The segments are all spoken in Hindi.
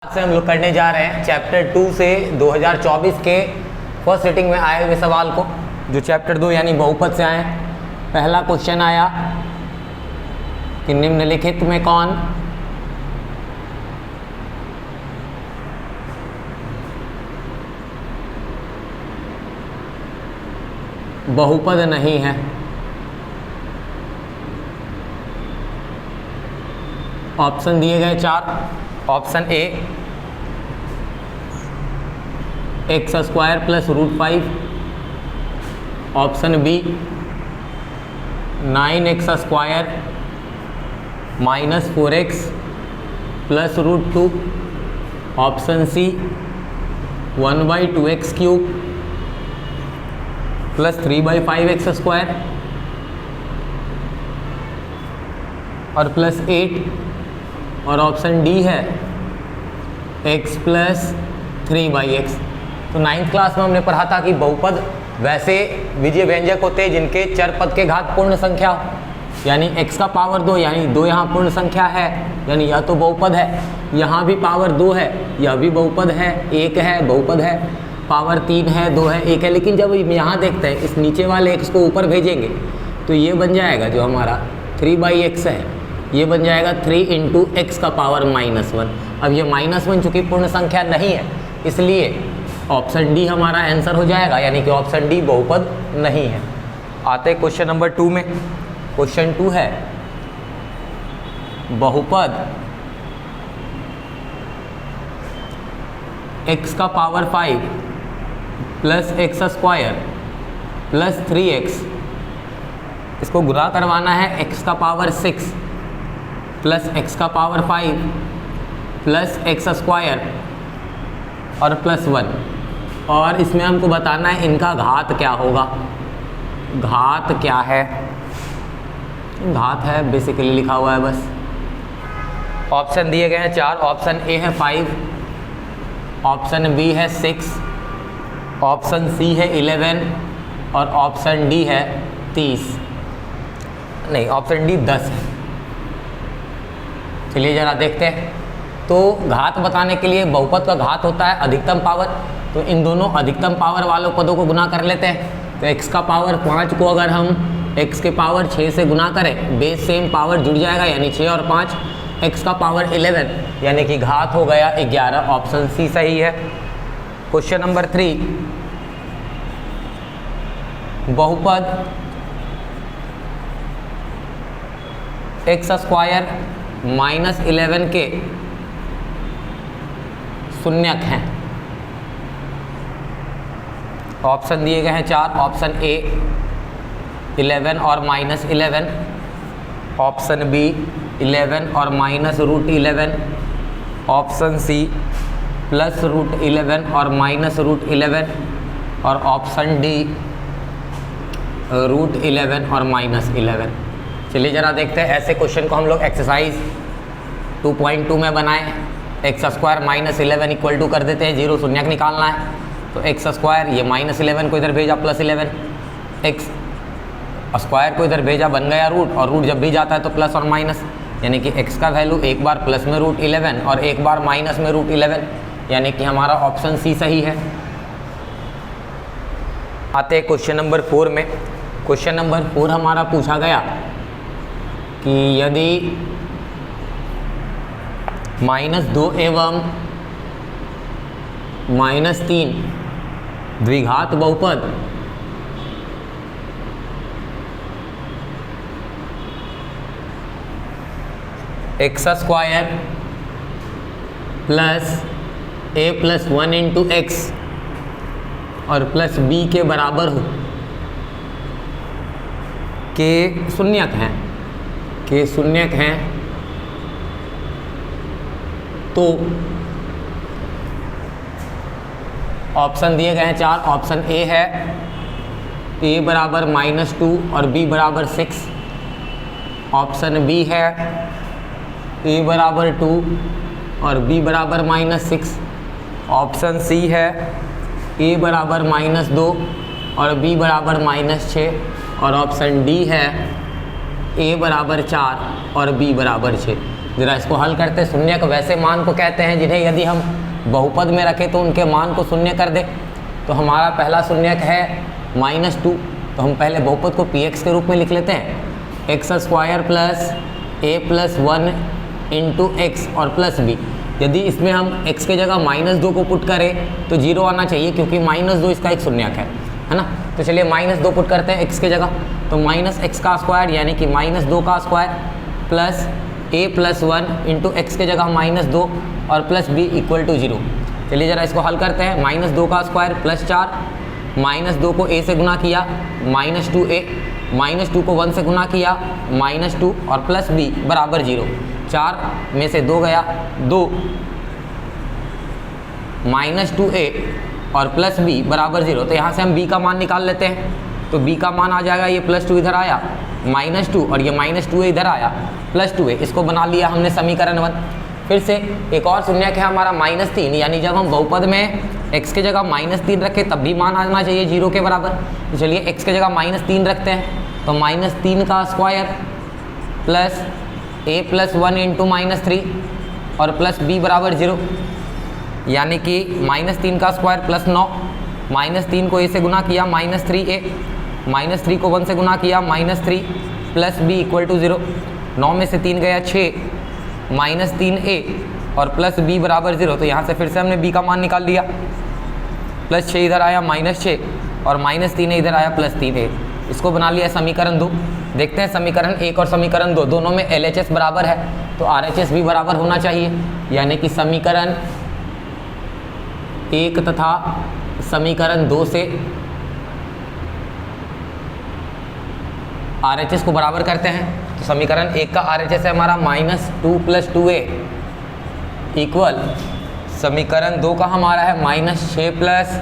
आज से हम लोग करने जा रहे हैं चैप्टर 2 से 2024 के फर्स्ट सिटिंग में आए हुए सवाल को, जो चैप्टर 2 यानी बहुपद से आए। पहला क्वेश्चन आया कि निम्नलिखित में कौन बहुपद नहीं है। ऑप्शन दिए गए 4। Option A x square plus root 5, option B 9x square minus 4x plus root 2, option C 1/2x cube plus 3/5x square और प्लस 8, और ऑप्शन डी है x प्लस 3/x। तो 9th क्लास में हमने पढ़ा था कि बहुपद वैसे विजय व्यंजक होते हैं जिनके चर पद के घात पूर्ण संख्या हो, यानी x का पावर 2, यानी 2 यहाँ पूर्ण संख्या है, यानी यह तो बहुपद है। यहाँ भी पावर 2 है, यह भी बहुपद है, 1 है बहुपद है, पावर 3 है, 2 है, 1 है। लेकिन जब यहाँ देखते हैं इस नीचे वाले x को ऊपर भेजेंगे तो ये बन जाएगा जो हमारा 3/x है, ये बन जाएगा 3 इंटू एक्स का पावर -1। अब ये -1 चूँकि पूर्ण संख्या नहीं है, इसलिए ऑप्शन डी हमारा आंसर हो जाएगा, यानी कि ऑप्शन डी बहुपद नहीं है। आते क्वेश्चन नंबर 2 में। क्वेश्चन 2 है बहुपद x का power 5 plus x square plus 3x, इसको गुणा करवाना है x का पावर 6 प्लस एक्स का पावर 5 प्लस एक्स स्क्वायर और प्लस 1, और इसमें हमको बताना है इनका घात क्या होगा। घात क्या है? घात है बेसिकली लिखा हुआ है बस। ऑप्शन दिए गए हैं 4। ऑप्शन ए है 5, ऑप्शन बी है 6, ऑप्शन सी है 11 और ऑप्शन डी है 30। नहीं, ऑप्शन डी 10 है। चलिए जरा देखते हैं। तो घात बताने के लिए बहुपद का घात होता है अधिकतम पावर, तो इन दोनों अधिकतम पावर वालों पदों को गुना कर लेते हैं। तो x का पावर 5 को अगर हम x के पावर 6 से गुना करें, बेस सेम पावर जुड़ जाएगा, यानी 6 और 5, x का पावर 11, यानी कि घात हो गया 11। ऑप्शन सी सही है। क्वेश्चन नंबर 3, बहुपद एक्स स्क्वायर -11 के शून्यक हैं। ऑप्शन दिए गए हैं 4। ऑप्शन ए 11 और -11, ऑप्शन बी 11 और -√11, ऑप्शन सी +√11 और -√11 और ऑप्शन डी √11 और -11। चलिए जरा देखते हैं। ऐसे क्वेश्चन को हम लोग एक्सरसाइज 2.2 में बनाएं। एक्स स्क्वायर -11 इक्वल टू कर देते हैं 0, शून्यक निकालना है। तो एक्स स्क्वायर, ये -11 को इधर भेजा +11, एक्स स्क्वायर को इधर भेजा, बन गया रूट, और रूट जब भी जाता है तो प्लस और माइनस, यानी कि एक्स का वैल्यू एक बार प्लस में √11 और एक बार माइनस में √11, यानी कि हमारा ऑप्शन सी सही है। आते हैं क्वेश्चन नंबर 4 में। क्वेश्चन नंबर 4 हमारा पूछा गया कि यदि -2 एवं -3 द्विघात बहुपद x square plus a plus 1 into x और प्लस b के बराबर हो के शून्यक हैं, तो ऑप्शन दिए गए हैं 4। ऑप्शन ए है a बराबर -2 और b बराबर 6, ऑप्शन बी है a बराबर 2 और b बराबर -6, ऑप्शन सी है a बराबर -2 और b बराबर -6, और ऑप्शन डी है a बराबर 4 और b बराबर 6। जरा इसको हल करते हैं। शून्यक वैसे मान को कहते हैं जिन्हें यदि हम बहुपद में रखें तो उनके मान को शून्य कर दें। तो हमारा पहला शून्यक है -2, तो हम पहले बहुपद को px के रूप में लिख लेते हैं। x² plus a plus 1 into x और प्लस b। यदि इसमें हम x के जगह -2 को पुट करें तो 0 आना चाहिए, क्योंकि -2 इसका एक शून्यक है ना। तो चलिए -2 पुट करते हैं x के जगह, तो -x² यानी कि -2 का square plus a plus 1 into x के जगह -2 और प्लस b इक्वल टू 0। चलिए ज़रा इसको हल करते हैं। -2 का स्क्वायर प्लस 4, -2 को a से गुना किया -2a, -2 को 1 से गुना किया -2 और प्लस b बराबर 0। 4 में से 2 गया 2, -2a और प्लस b बराबर 0। तो यहाँ से हम b का मान निकाल लेते हैं। तो b का मान आ जाएगा, ये +2 इधर आया -2 और ये -2a इधर आया +2a। इसको बना लिया हमने समीकरण 1। फिर से एक और शून्यक है हमारा -3, यानी जब हम बहुपद में x के जगह -3 रखें तब भी मान आना चाहिए 0 के बराबर। तो चलिए x के जगह -3 रखते हैं, तो -3 का square plus a plus 1 into -3 और प्लस b बराबर 0, यानी कि -3 का स्क्वायर प्लस 9, -3 को a से गुना किया -3a, -3 को 1 से गुना किया -3 प्लस b इक्वल टू 0। 9 में से 3 गया 6, -3a और प्लस b बराबर 0। तो यहाँ से फिर से हमने b का मान निकाल लिया। +6 इधर आया -6 और -3a इधर आया +3a। इसको बना लिया समीकरण 2। देखते हैं समीकरण 1 और समीकरण 2 दोनों में LHS बराबर है, तो RHS भी बराबर होना चाहिए, यानी कि समीकरण 1 तथा समीकरण 2 से RHS को बराबर करते हैं। तो समीकरण 1 का RHS है हमारा -2 + 2a इक्वल समीकरण 2 का हमारा है -6 +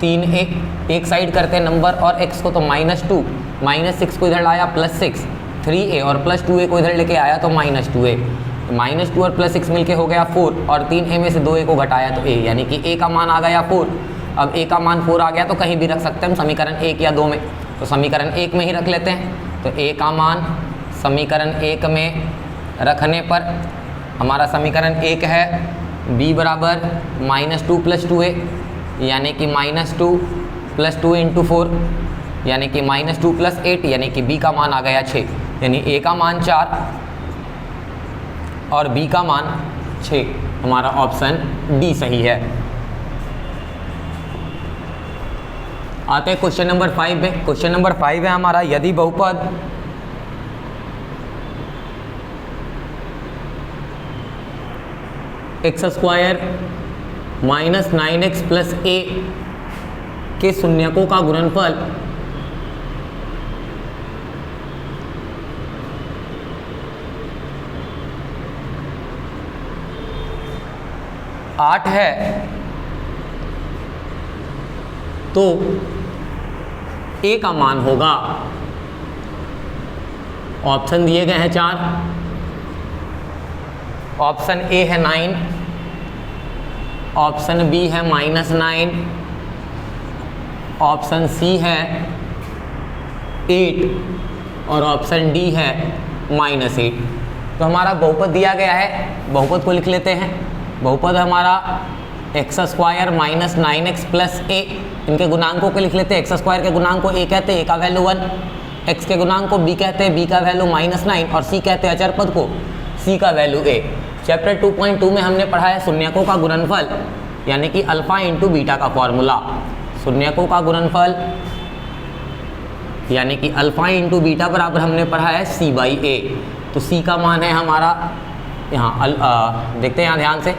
3a। एक साइड करते हैं नंबर और x को, तो -2, -6 को इधर लाया +6, 3a और +2a को इधर लेके आया तो -2a। -2 और +6 मिलके हो गया 4 और 3a में से 2a को घटाया तो a, यानी कि a का मान आ गया 4। अब a का मान 4 आ गया तो कहीं भी रख सकते हैं हम, समीकरण 1 या 2 में। तो समीकरण 1 में ही रख लेते हैं। तो a का मान समीकरण 1 में रखने पर हमारा समीकरण 1 है b बराबर -2 + 2a, यानी कि -2 + 2 इंटू 4, यानी कि -2 + 8, यानी कि b का मान आ गया 6, यानी a का मान 4 और b का मान 6। हमारा ऑप्शन डी सही है। आते हैं क्वेश्चन नंबर 5 में। क्वेश्चन नंबर 5 है हमारा, यदि बहुपद x² - 9x + a के शून्यकों का गुणनफल आठ है, तो a का मान होगा, ऑप्शन दिए गए हैं 4। ऑप्शन ए है 9, ऑप्शन बी है -9, ऑप्शन सी है 8 और ऑप्शन डी है -8। तो हमारा बहुपद दिया गया है, बहुपद को लिख लेते हैं। बहुपद हमारा x² - 9x + a, इनके गुणांकों को लिख लेते हैं। x² के गुणांक को a कहते हैं, a का वैल्यू 1, x के गुणांक को b कहते हैं, b का वैल्यू -9 और c कहते हैं अचर पद को, c का वैल्यू a। चैप्टर 2.2 में हमने पढ़ा है शून्यकों का गुणनफल, यानी कि अल्फा इंटू बीटा का फॉर्मूला। शून्यकों का गुणनफल यानी कि अल्फा इंटू बीटा बराबर हमने पढ़ा है c/a। तो c का मान है हमारा यहाँ देखते हैं यहाँ ध्यान से,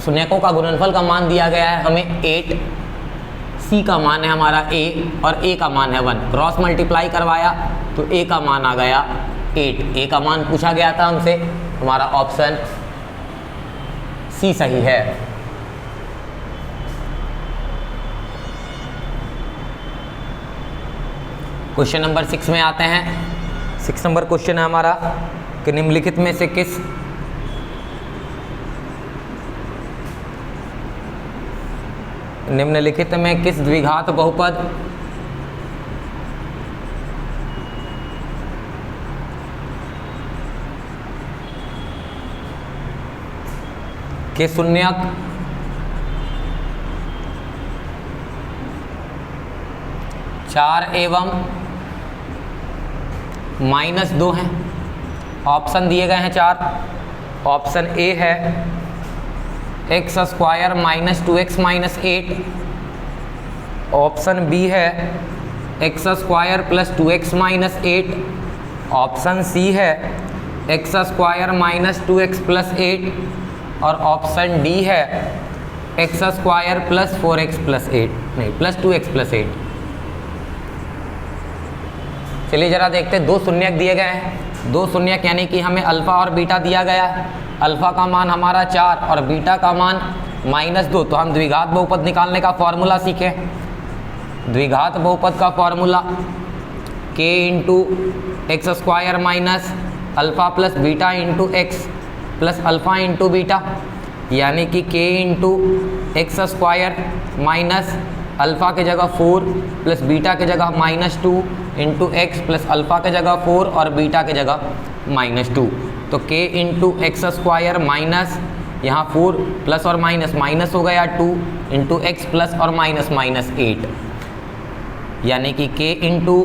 शून्यकों का गुणनफल का मान दिया गया है हमें 8, c का मान है हमारा a और a का मान है 1। क्रॉस मल्टीप्लाई करवाया तो a का मान आ गया 8। a का मान पूछा गया था हमसे, हमारा ऑप्शन सी सही है। क्वेश्चन नंबर 6 में आते हैं। 6 नंबर क्वेश्चन है हमारा कि निम्नलिखित में से किस द्विघात बहुपद के शून्यक चार एवं -2 हैं। ऑप्शन दिए गए हैं चार। ऑप्शन ए है x² - 2x - 8। ऑप्शन बी है x² + 2x - 8। ऑप्शन सी है x² - 2x + 8 और ऑप्शन डी है x² + 4x + 8 नहीं +2x + 8। चलिए जरा देखते हैं, दो शून्यक दिए गए हैं। दो शून्यक यानी कि हमें अल्फा और बीटा दिया गया है। अल्फा का मान हमारा 4 और बीटा का मान -2। तो हम द्विघात बहुपद निकालने का फॉर्मूला सीखें। द्विघात बहुपद का formula k × x² - alpha + beta × x + alpha × beta, यानी कि k × x² - अल्फा के जगह 4 + बीटा के जगह -2 × x + अल्फा के जगह 4 और बीटा के जगह -2। तो k × x² - यहाँ 4 प्लस और माइनस हो गया 2 × x + और -8, यानी कि k ×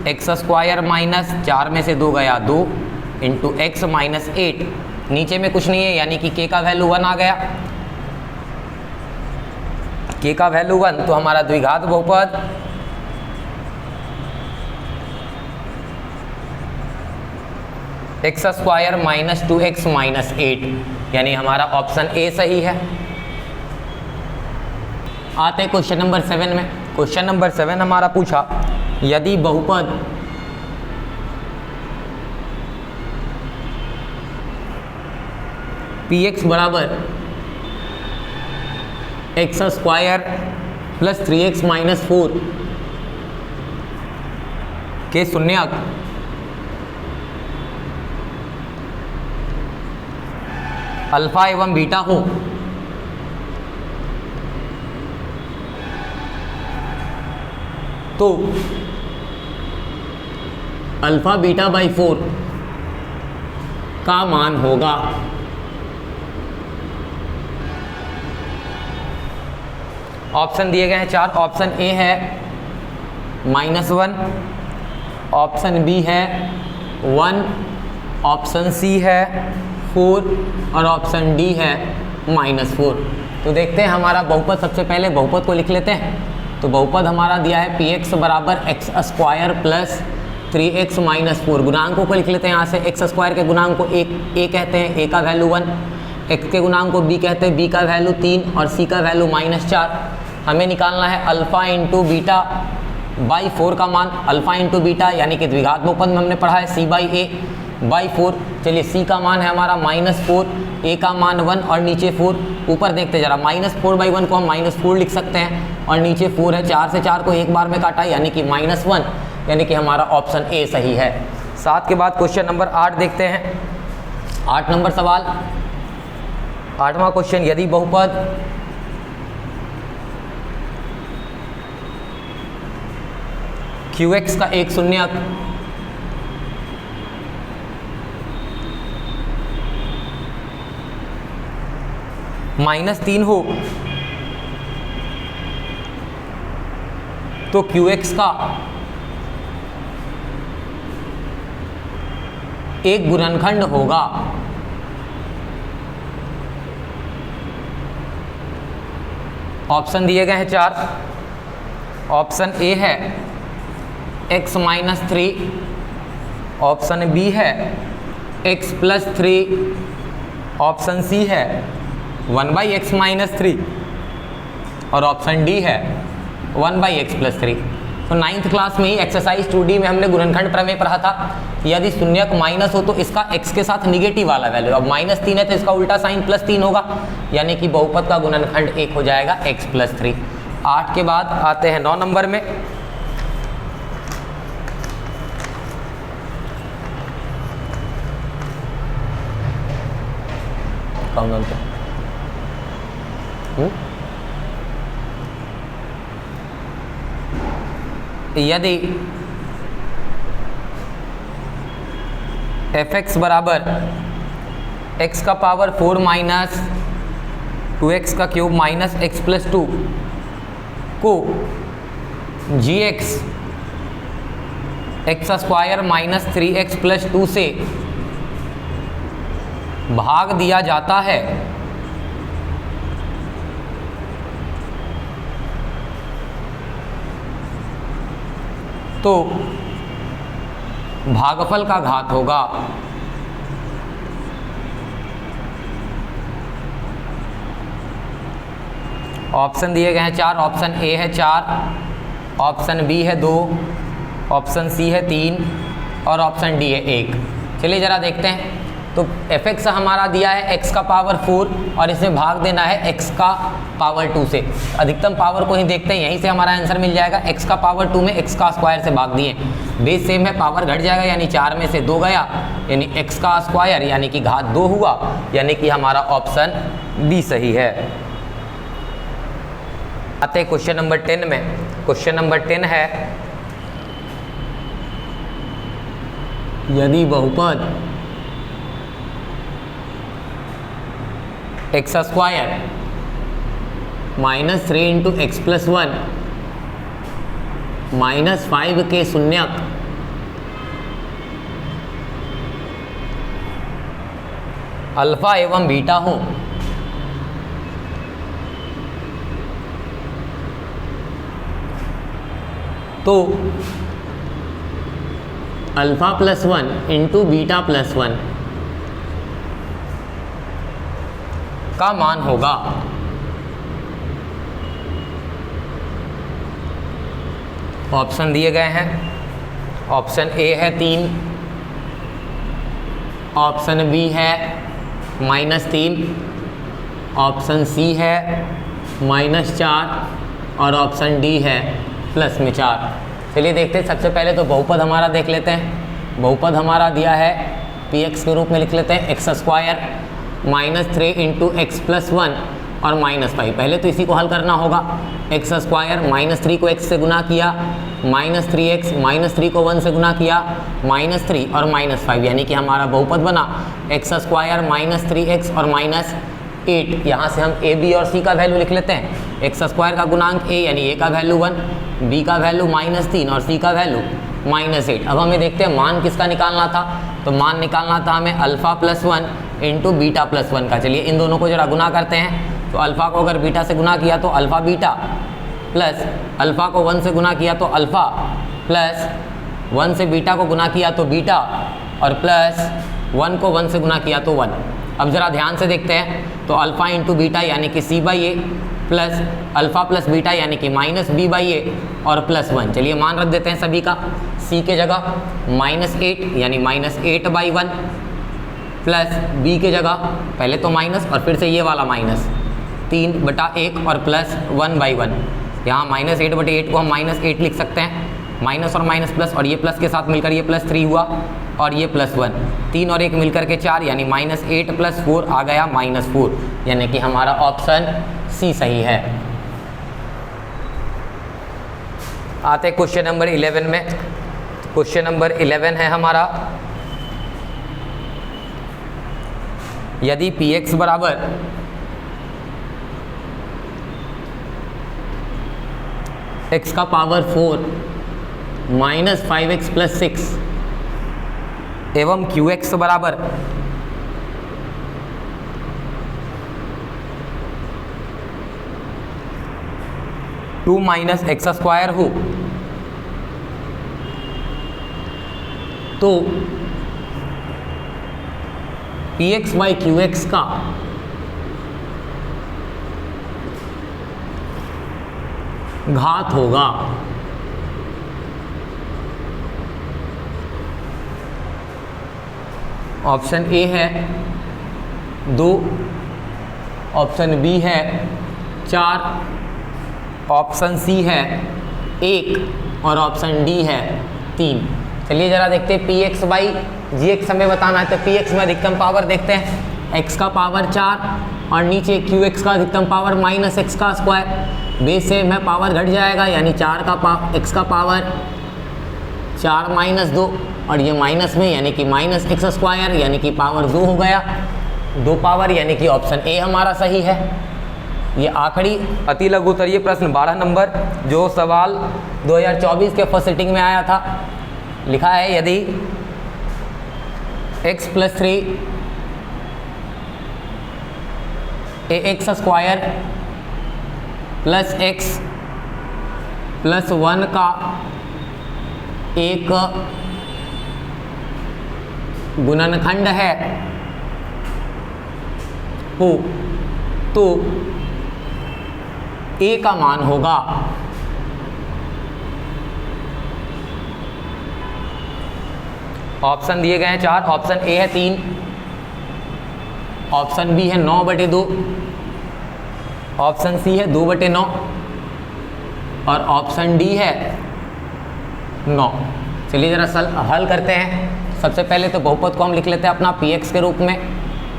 x² - 4 में से 2 गया 2 × x - 8। नीचे में कुछ नहीं है, यानी कि k का वैल्यू 1 आ गया। k का वैल्यू 1, तो हमारा द्विघात बहुपद x² - 2x - 8, यानी हमारा ऑप्शन ए सही है। आते हैं क्वेश्चन नंबर 7 में। क्वेश्चन नंबर 7 हमारा पूछा, यदि बहुपद px बराबर x² + 3x - 4 के शून्यक अल्फा एवं बीटा हो, तो अल्फा बीटा बाई 4 का मान होगा। ऑप्शन दिए गए हैं चार। ऑप्शन ए है -1, ऑप्शन बी है 1, ऑप्शन सी है 4 और ऑप्शन डी है -4। तो देखते हैं हमारा बहुपद। सबसे पहले बहुपद को लिख लेते हैं। तो बहुपद हमारा दिया है px बराबर x² + 3x - 4। गुणांकों को लिख लेते हैं यहाँ से। x² के गुणांक को a कहते हैं, a का वैल्यू 1, x के गुणांक को b कहते हैं, b का वैल्यू 3 और c का वैल्यू -4। हमें निकालना है अल्फा × बीटा बाई 4 का मान। अल्फा × बीटा यानी कि द्विघात बहुपद में हमने पढ़ा है c/a/4। चलिए c का मान है हमारा -4, a का मान 1 और नीचे 4। ऊपर देखते जरा, -4/1 को हम -4 लिख सकते हैं और नीचे 4 है। 4 से 4 को एक बार में काटा यानी कि -1, यानी कि हमारा ऑप्शन ए सही है। 7 के बाद क्वेश्चन नंबर 8 देखते हैं। 8 नंबर सवाल, 8वां क्वेश्चन, यदि बहुपद QX का एक शून्यक -3 हो, तो QX का एक गुणनखंड होगा। ऑप्शन दिए गए हैं चार। ऑप्शन ए है x - 3, ऑप्शन बी है x + 3, ऑप्शन सी है 1/x - 3 और ऑप्शन डी है 1/x + 3। तो 9th क्लास में ही एक्सरसाइज 2D में हमने गुणनखंड प्रमेय पढ़ा था। यदि शून्यक माइनस हो तो इसका x के साथ निगेटिव वाला वैल्यू, अब -3 है तो इसका उल्टा साइन +3 होगा, यानी कि बहुपद का गुणनखंड एक हो जाएगा x + 3। 8 के बाद आते हैं 9 नंबर में। यदि fx बराबर x⁴ - 2x का क्यूब माइनस एक्स प्लस 2 को gx x square minus 3x plus 2 से भाग दिया जाता है तो भागफल का घात होगा। ऑप्शन दिए गए हैं 4, ऑप्शन ए है 4, ऑप्शन बी है 2, ऑप्शन सी है 3 और ऑप्शन डी है 1। चलिए ज़रा देखते हैं। तो एफ एक्स हमारा दिया है x का पावर 4 और इसमें भाग देना है x का पावर 2 से। अधिकतम पावर को ही देखते हैं, यहीं से हमारा आंसर मिल जाएगा। x का पावर 2 में x का स्क्वायर से भाग दिए, बेस सेम है, पावर घट जाएगा यानी 4 में से 2 गया यानी x का स्क्वायर यानी कि घात 2 हुआ, यानी कि हमारा ऑप्शन बी सही है। आते हैं क्वेश्चन नंबर 10 में। क्वेश्चन नंबर 10 है यदि बहुपद x square minus 3 into x plus 1 minus 5 के शून्यक अल्फा एवं बीटा हो तो alpha plus 1 into beta plus 1 का मान होगा। ऑप्शन दिए गए हैं, ऑप्शन ए है 3, ऑप्शन बी है -3, ऑप्शन सी है -4 और ऑप्शन डी है प्लस में 4। चलिए देखते हैं। सबसे पहले तो बहुपद हमारा देख लेते हैं। बहुपद हमारा दिया है px के रूप में लिख लेते हैं, x square -3 into x plus 1 और -5। पहले तो इसी को हल करना होगा। एक्स स्क्वायर -3 को x से गुना किया, -3x, -3 को 1 से गुना किया, -3 और -5 यानी कि हमारा बहुपद बना एक्स स्क्वायर -3x और -8। यहाँ से हम a b और c का वैल्यू लिख लेते हैं। एक्स स्क्वायर का गुणांक a यानी a का वैल्यू 1, b का वैल्यू -3 और c का वैल्यू -8। अब हमें देखते हैं मान किसका निकालना था। तो मान निकालना था हमें alpha plus 1 into beta plus 1 का। चलिए इन दोनों को जरा गुना करते हैं। तो अल्फ़ा को अगर बीटा से गुना किया तो अल्फ़ा बीटा, प्लस अल्फ़ा को 1 से गुना किया तो अल्फ़ा, प्लस 1 से बीटा को गुना किया तो बीटा और प्लस 1 को 1 से गुना किया तो 1। अब ज़रा ध्यान से देखते हैं। तो अल्फ़ा इंटू बीटा यानी कि c/a plus alpha plus beta यानी कि -b/a और प्लस 1। चलिए मान रख देते हैं सभी का। c के जगह -8 यानी -8/1 प्लस b के जगह पहले तो माइनस और फिर से ये वाला -3/1 और प्लस 1/1। यहाँ -8/8 को हम -8 लिख सकते हैं। माइनस और माइनस प्लस और ये प्लस के साथ मिलकर ये +3 हुआ और ये +1, 3 और 1 मिलकर के 4 यानी -8 + 4 आ गया -4, यानी कि हमारा ऑप्शन सी सही है। आते क्वेश्चन नंबर 11 में। क्वेश्चन नंबर 11 है हमारा, यदि px बराबर x का पावर 4 -5x + 6 एवं qx बराबर टू -x² हो तो px/qx का घात होगा। ऑप्शन ए है 2, ऑप्शन बी है 4, ऑप्शन सी है 1 और ऑप्शन डी है 3। चलिए ज़रा देखते हैं px/gx हमें बताना है। तो px में अधिकतम पावर देखते हैं, x का पावर 4 और नीचे qx का अधिकतम पावर -x²। बेस से में पावर घट जाएगा यानी 4 का x का पावर 4 - 2 और ये माइनस में यानी कि -x² यानी कि पावर 2 हो गया, 2 पावर यानी कि ऑप्शन ए हमारा सही है। ये आखिरी अति लघु उत्तरीय प्रश्न 12 नंबर जो सवाल 2024 के फर्स्ट सिटिंग में आया था। लिखा है यदि x + 3 ax square plus x + 1 का एक गुणनखंड है हो तो a का मान होगा ऑप्शन दिए गए हैं 4। ऑप्शन ए है 3, ऑप्शन बी है 9/2, ऑप्शन सी है 2/9 और ऑप्शन डी है 9। चलिए जरा हल करते हैं। सबसे पहले तो बहुपद को हम लिख लेते हैं अपना px के रूप में,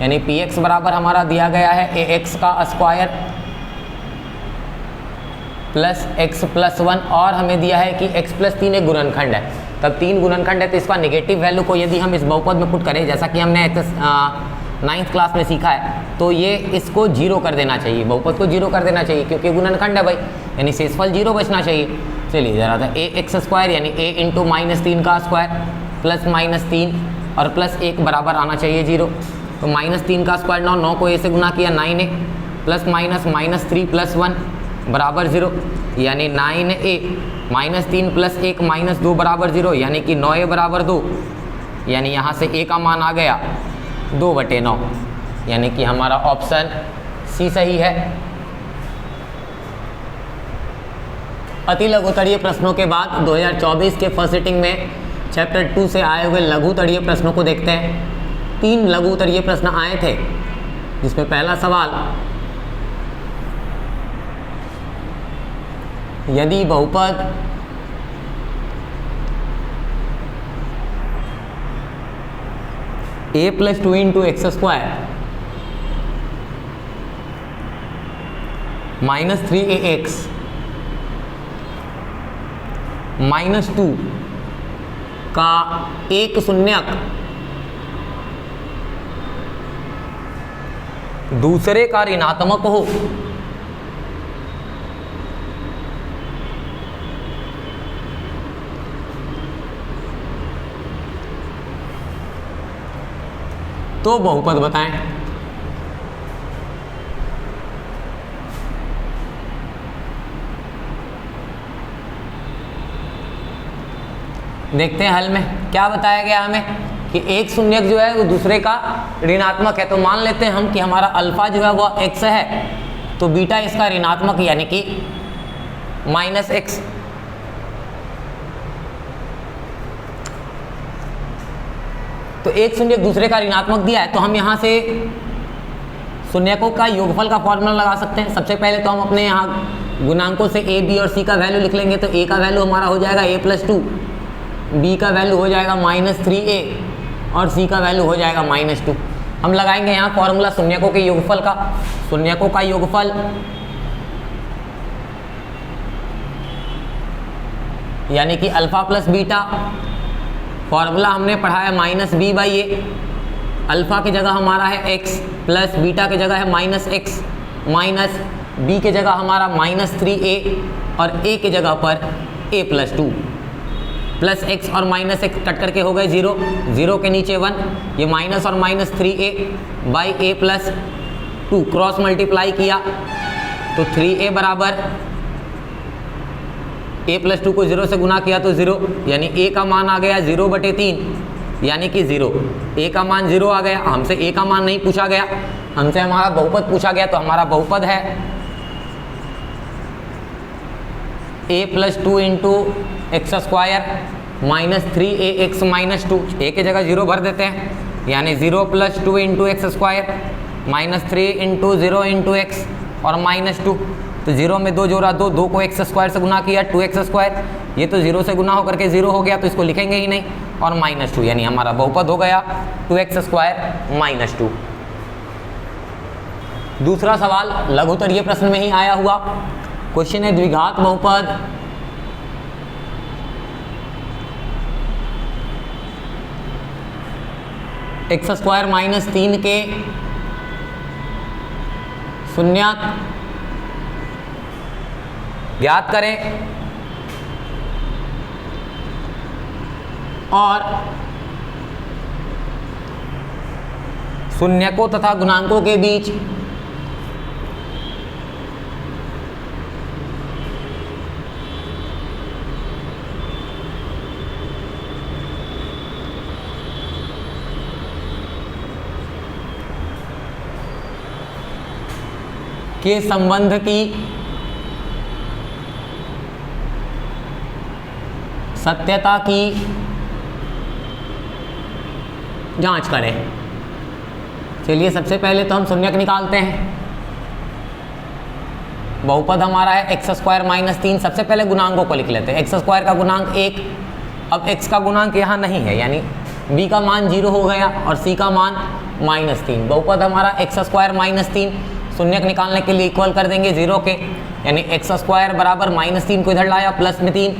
यानी px बराबर हमारा दिया गया है ax का स्क्वायर प्लस x + 1 और हमें दिया है कि x + 3 एक गुणनखंड है। तब 3 गुणनखंड है तो इसका नेगेटिव वैल्यू को यदि हम इस बहुपद में पुट करें, जैसा कि हमने 9th क्लास में सीखा है, तो ये इसको 0 कर देना चाहिए, बहुपद को 0 कर देना चाहिए क्योंकि गुणनखंड है भाई, यानी शेषफल 0 बचना चाहिए। चलिए जरा था ax स्क्वायर यानी a × -3 का स्क्वायर प्लस -3 और प्लस 1 बराबर आना चाहिए 0। तो -3 का स्क्वायर 9 को a से गुना किया 9a प्लस -3 + 1 बराबर 0, यानी 9a -3 + 1 -2 बराबर 0, यानी कि 9a बराबर 2, यानी यहाँ से a का मान आ गया 2/9, यानी कि हमारा ऑप्शन सी सही है। अति लघुतरीय प्रश्नों के बाद 2024 के फर्स्ट सिटिंग में चैप्टर 2 से आए हुए लघुतरीय प्रश्नों को देखते हैं। 3 लघुतरीय प्रश्न आए थे, जिसमें पहला सवाल, यदि बहुपद a + 2 × x² -3ax -2 का एक शून्यक दूसरे का ऋणात्मक हो तो बहुपद बताएं। देखते हैं हल में क्या बताया गया हमें कि एक शून्यक जो है वो दूसरे का ऋणात्मक है। तो मान लेते हैं हम कि हमारा अल्फा जो है वह x है, तो बीटा इसका ऋणात्मक यानी कि -x। तो एक शून्यक दूसरे का ऋणात्मक दिया है, तो हम यहाँ से शून्यकों का योगफल का फॉर्मूला लगा सकते हैं। सबसे पहले तो हम अपने यहाँ गुणांकों से a, b और c का वैल्यू लिख लेंगे। तो a का वैल्यू हमारा हो जाएगा a + 2, b का वैल्यू हो जाएगा -3a और c का वैल्यू हो जाएगा -2। हम लगाएंगे यहाँ फॉर्मूला शून्यकों के योगफल का। शून्यकों का योगफल यानी कि अल्फा + बीटा, फॉर्मूला हमने पढ़ा है -b/a। अल्फा की जगह हमारा है x प्लस बीटा की जगह है -x माइनस b की जगह हमारा -3a और a की जगह पर a + 2 प्लस x और -x कट करके हो गए 0, 0 के नीचे 1, ये माइनस और -3a/a + 2 क्रॉस मल्टीप्लाई किया तो 3a बराबर a + 2 को 0 से गुना किया तो 0, यानी a का मान आ गया 0/3, यानी कि 0। a का मान 0 आ गया। हमसे a का मान नहीं पूछा गया, हमसे हमारा बहुपद पूछा गया। तो हमारा बहुपद है a + 2 × x² -3ax - 2। a की जगह 0 भर देते हैं, यानी 0 + 2 × x² -3 × 0 × x और -2। तो 0 में 2 जोड़ा 2, 2 को x² से गुना किया 2x², ये तो 0 से गुना होकर के 0 हो गया, तो इसको लिखेंगे ही नहीं, और -2, यानी हमारा बहुपद हो गया 2x² - 2। दूसरा सवाल लघुतरीय प्रश्न में ही आया हुआ क्वेश्चन है, द्विघात बहुपद x² - 3 के शून्यक ज्ञात करें और शून्यकों तथा गुणांकों के बीच के संबंध की सत्यता की जांच करें। चलिए सबसे पहले तो हम शून्यक निकालते हैं। बहुपद हमारा है एक्स स्क्वायर माइनस 3। सबसे पहले गुणांकों को लिख लेते हैं। एक्स स्क्वायर का गुणांक 1, अब एक्स का गुणांक यहाँ नहीं है, यानी बी का मान 0 हो गया और सी का मान -3। बहुपद हमारा एक्स स्क्वायर माइनस 3, शून्यक निकालने के लिए इक्वल कर देंगे 0 के, यानी एक्स स्क्वायर बराबर -3 को इधर लाया, प्लस में 3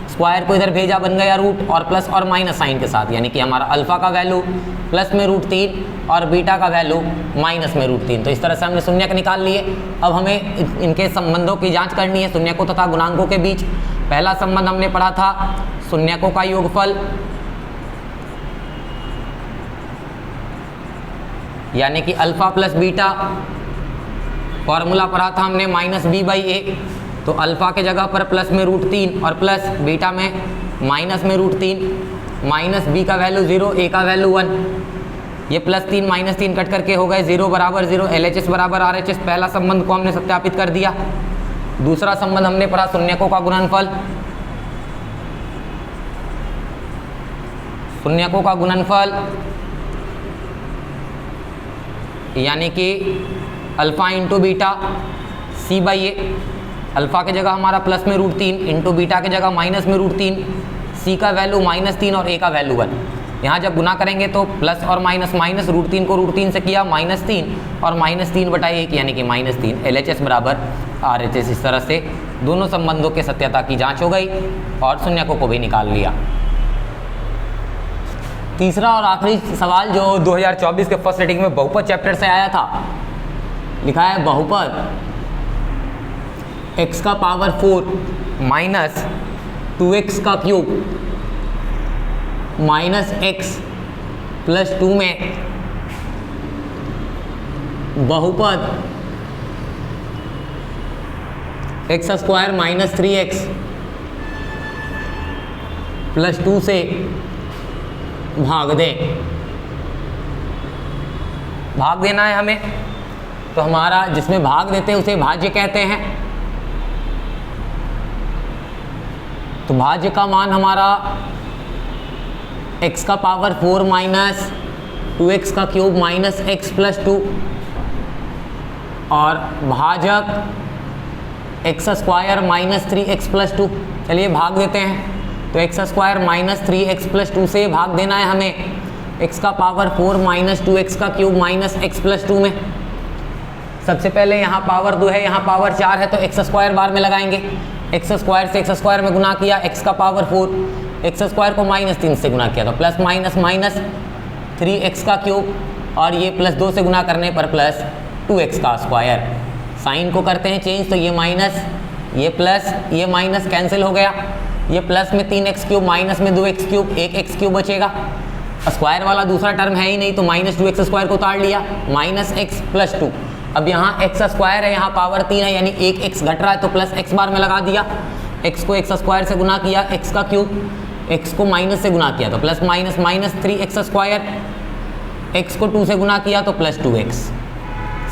स्क्वायर को इधर भेजा, बन गया रूट, और प्लस और माइनस साइन के साथ, यानी कि हमारा अल्फा का वैल्यू प्लस में √3 और बीटा का वैल्यू माइनस में √3। तो इस तरह से हमने शून्यक निकाल लिए। अब हमें इनके संबंधों की जांच करनी है, शून्यकों तथा गुणांकों के बीच। पहला संबंध हमने पढ़ा था शून्यकों का योगफल, यानी कि अल्फा प्लस बीटा। फॉर्मूला पढ़ा था हमने -b/a, तो अल्फा के जगह पर प्लस में √3 और प्लस बीटा में माइनस में √3, माइनस b का वैल्यू 0, a का वैल्यू 1। ये +3 -3 कट करके हो गए 0 बराबर 0, LHS बराबर RHS। पहला संबंध को हमने सत्यापित कर दिया। दूसरा संबंध हमने पढ़ा शून्यकों का गुणनफल। शून्यकों का गुणनफल यानी कि alpha into beta c/a। Alpha के जगह हमारा प्लस में √3 इंटू बीटा के जगह माइनस में √3, सी का वैल्यू -3 और a का वैल्यू 1। यहाँ जब गुना करेंगे तो प्लस और माइनस, माइनस √3 को √3 से किया -3 और -3/1 यानी कि -3, LHS बराबर RHS। इस तरह से दोनों संबंधों के सत्यता की जांच हो गई और शून्यकों को भी निकाल लिया। तीसरा और आखिरी सवाल जो 2024 के फर्स्ट रेटिंग में बहुपद चैप्टर से आया था, लिखा है बहुपद x का पावर 4 माइनस 2x का क्यूब माइनस x प्लस 2 में बहुपद x square minus 3x plus 2 से भाग दें। भाग देना है हमें, तो हमारा जिसमें भाग देते हैं उसे भाज्य कहते हैं। तो भाज्य का मान हमारा x का पावर 4 माइनस 2x का क्यूब माइनस x प्लस 2 और भाजक x square minus 3x plus 2। चलिए भाग देते हैं। तो x square minus 3x plus 2 से भाग देना है हमें x का पावर 4 माइनस 2x का क्यूब माइनस x प्लस 2 में। सबसे पहले यहाँ पावर 2 है, यहाँ पावर 4 है, तो एक्स स्क्वायर बार में लगाएंगे। एक्स स्क्वायर से एक्स स्क्वायर में गुना किया, x का पावर 4, एक्स स्क्वायर को -3 से गुना किया, तो प्लस माइनस माइनस 3x का क्यूब और ये प्लस 2 से गुना करने पर प्लस 2x का स्क्वायर। साइन को करते हैं चेंज, तो ये माइनस, ये प्लस, ये माइनस कैंसिल हो गया। ये प्लस में 3x क्यूब माइनस में 2x क्यूब, 1x क्यूब बचेगा। स्क्वायर वाला दूसरा टर्म है ही नहीं, तो -2x स्क्वायर को उतार लिया, माइनस x प्लस 2। अब यहाँ x स्क्वायर है, यहाँ पावर 3 है, यानी 1x घट रहा है, तो प्लस x बार में लगा दिया। x को x स्क्वायर से गुना किया, x का क्यूब, x को माइनस से गुना किया तो plus minus minus 3x square, x को 2 से गुना किया तो प्लस 2x।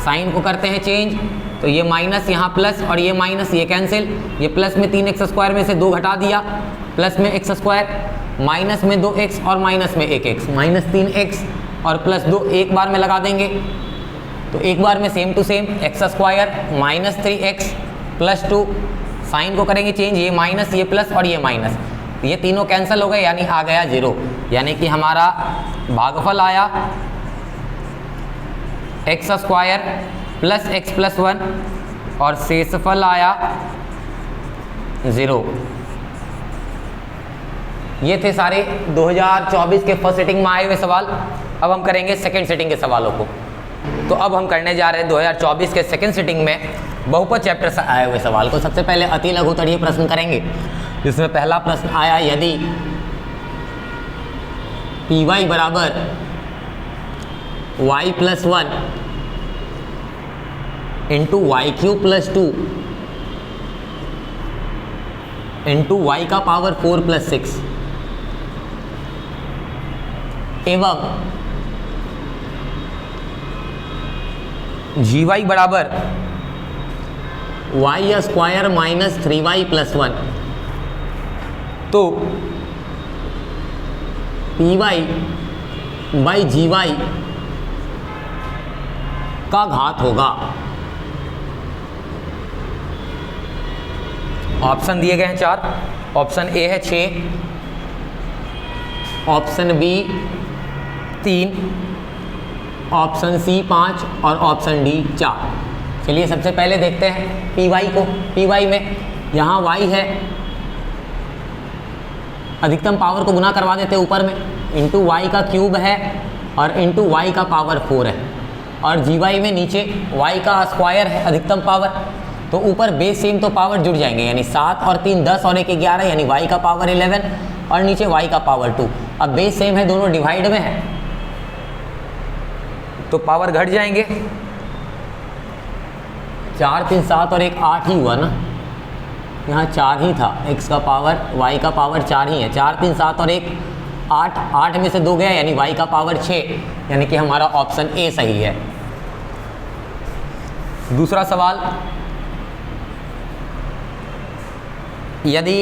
साइन को करते हैं चेंज, तो ये माइनस यहाँ प्लस और ये माइनस, ये कैंसिल। ये प्लस में 3x स्क्वायर में से 2 घटा दिया, प्लस में x स्क्वायर, माइनस में 2x और माइनस में 1x, माइनस 3x और प्लस 2 एक बार में लगा देंगे। तो एक बार में same to same, x square minus 3x plus 2, sign को करेंगे चेंज, ये माइनस, ये प्लस और ये माइनस, ये तीनों कैंसिल हो गए, यानी आ गया 0। यानी कि हमारा भागफल आया x square plus x plus 1 और शेषफल आया 0। ये थे सारे 2024 के फर्स्ट सेटिंग में आए हुए सवाल। अब हम करेंगे सेकंड सेटिंग के सवालों को। तो अब हम करने जा रहे हैं 2024 के सेकंड सेटिंग में बहुपद चैप्टर से आए हुए सवाल को सबसे पहले अति लघुतरीय प्रश्न करेंगे, जिसमें पहला प्रश्न आया, यदि पी वाई बराबर y plus 1 into y cube plus 2 into y का पावर 4 प्लस 6 एवं जी वाई बराबर y square minus 3y plus 1, तो p y by g y का घात होगा। ऑप्शन दिए गए हैं 4। ऑप्शन ए है 6, ऑप्शन बी 3, ऑप्शन सी 5 और ऑप्शन डी 4। चलिए सबसे पहले देखते हैं पी वाई को। पी वाई में यहाँ वाई है, अधिकतम पावर को गुना करवा देते हैं ऊपर में, इंटू वाई का क्यूब है और इंटू वाई का पावर 4 है, और जी वाई में नीचे वाई का स्क्वायर है अधिकतम पावर, तो ऊपर बेस सेम तो पावर जुड़ जाएंगे, यानी 7 और 3 10 और 1 11, यानी वाई का पावर 11 और नीचे वाई का पावर 2। अब बेस सेम है, दोनों डिवाइड में है तो पावर घट जाएंगे। 4 3 7 और 1 8 ही हुआ ना, यहाँ 4 ही था, x का पावर y का पावर 4 ही है। 4 3 7 और 1 8, 8 में से 2 गया यानी y का पावर 6, यानी कि हमारा ऑप्शन ए सही है। दूसरा सवाल, यदि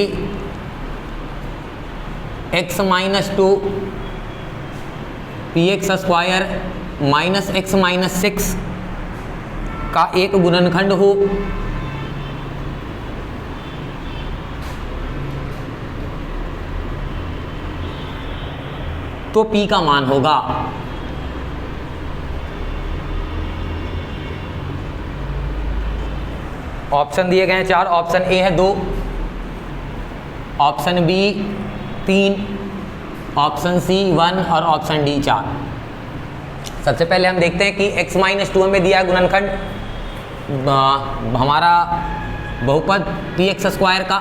x minus 2 P x square minus x minus 6 का एक गुणनखंड हो तो p का मान होगा। ऑप्शन दिए गए हैं 4। ऑप्शन ए है 2, ऑप्शन बी 3, ऑप्शन सी 1 और ऑप्शन डी 4। सबसे पहले हम देखते हैं कि x माइनस 2 में दिया है गुणनखंड हमारा बहुपद पी एक्स स्क्वायर का।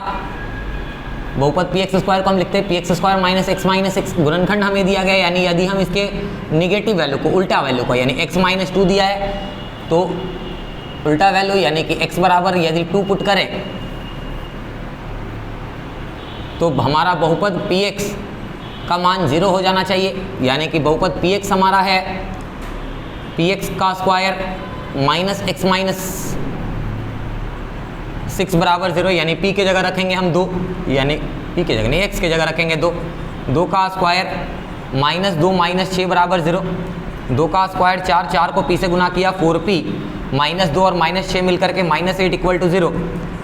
बहुपद पी एक्स स्क्वायर को हम लिखते हैं p x square minus x गुणनखंड हमें दिया गया, यानी यदि हम इसके निगेटिव वैल्यू को, उल्टा वैल्यू को, यानी x माइनस 2 दिया है तो उल्टा वैल्यू यानी कि x बराबर यदि 2 पुट करें तो हमारा बहुपद पी एक्स का मान 0 हो जाना चाहिए, यानी कि बहुपद पी एक्स हमारा है पी एक्स का स्क्वायर माइनस एक्स माइनस 6 बराबर 0, यानी p के जगह रखेंगे हम 2, यानी p के जगह नहीं x के जगह रखेंगे 2, 2 का स्क्वायर माइनस 2 माइनस 6 बराबर 0, 2 का स्क्वायर 4, 4 को p से गुना किया 4p, माइनस 2 और माइनस 6 मिलकर के माइनस 8 इक्वल टू 0,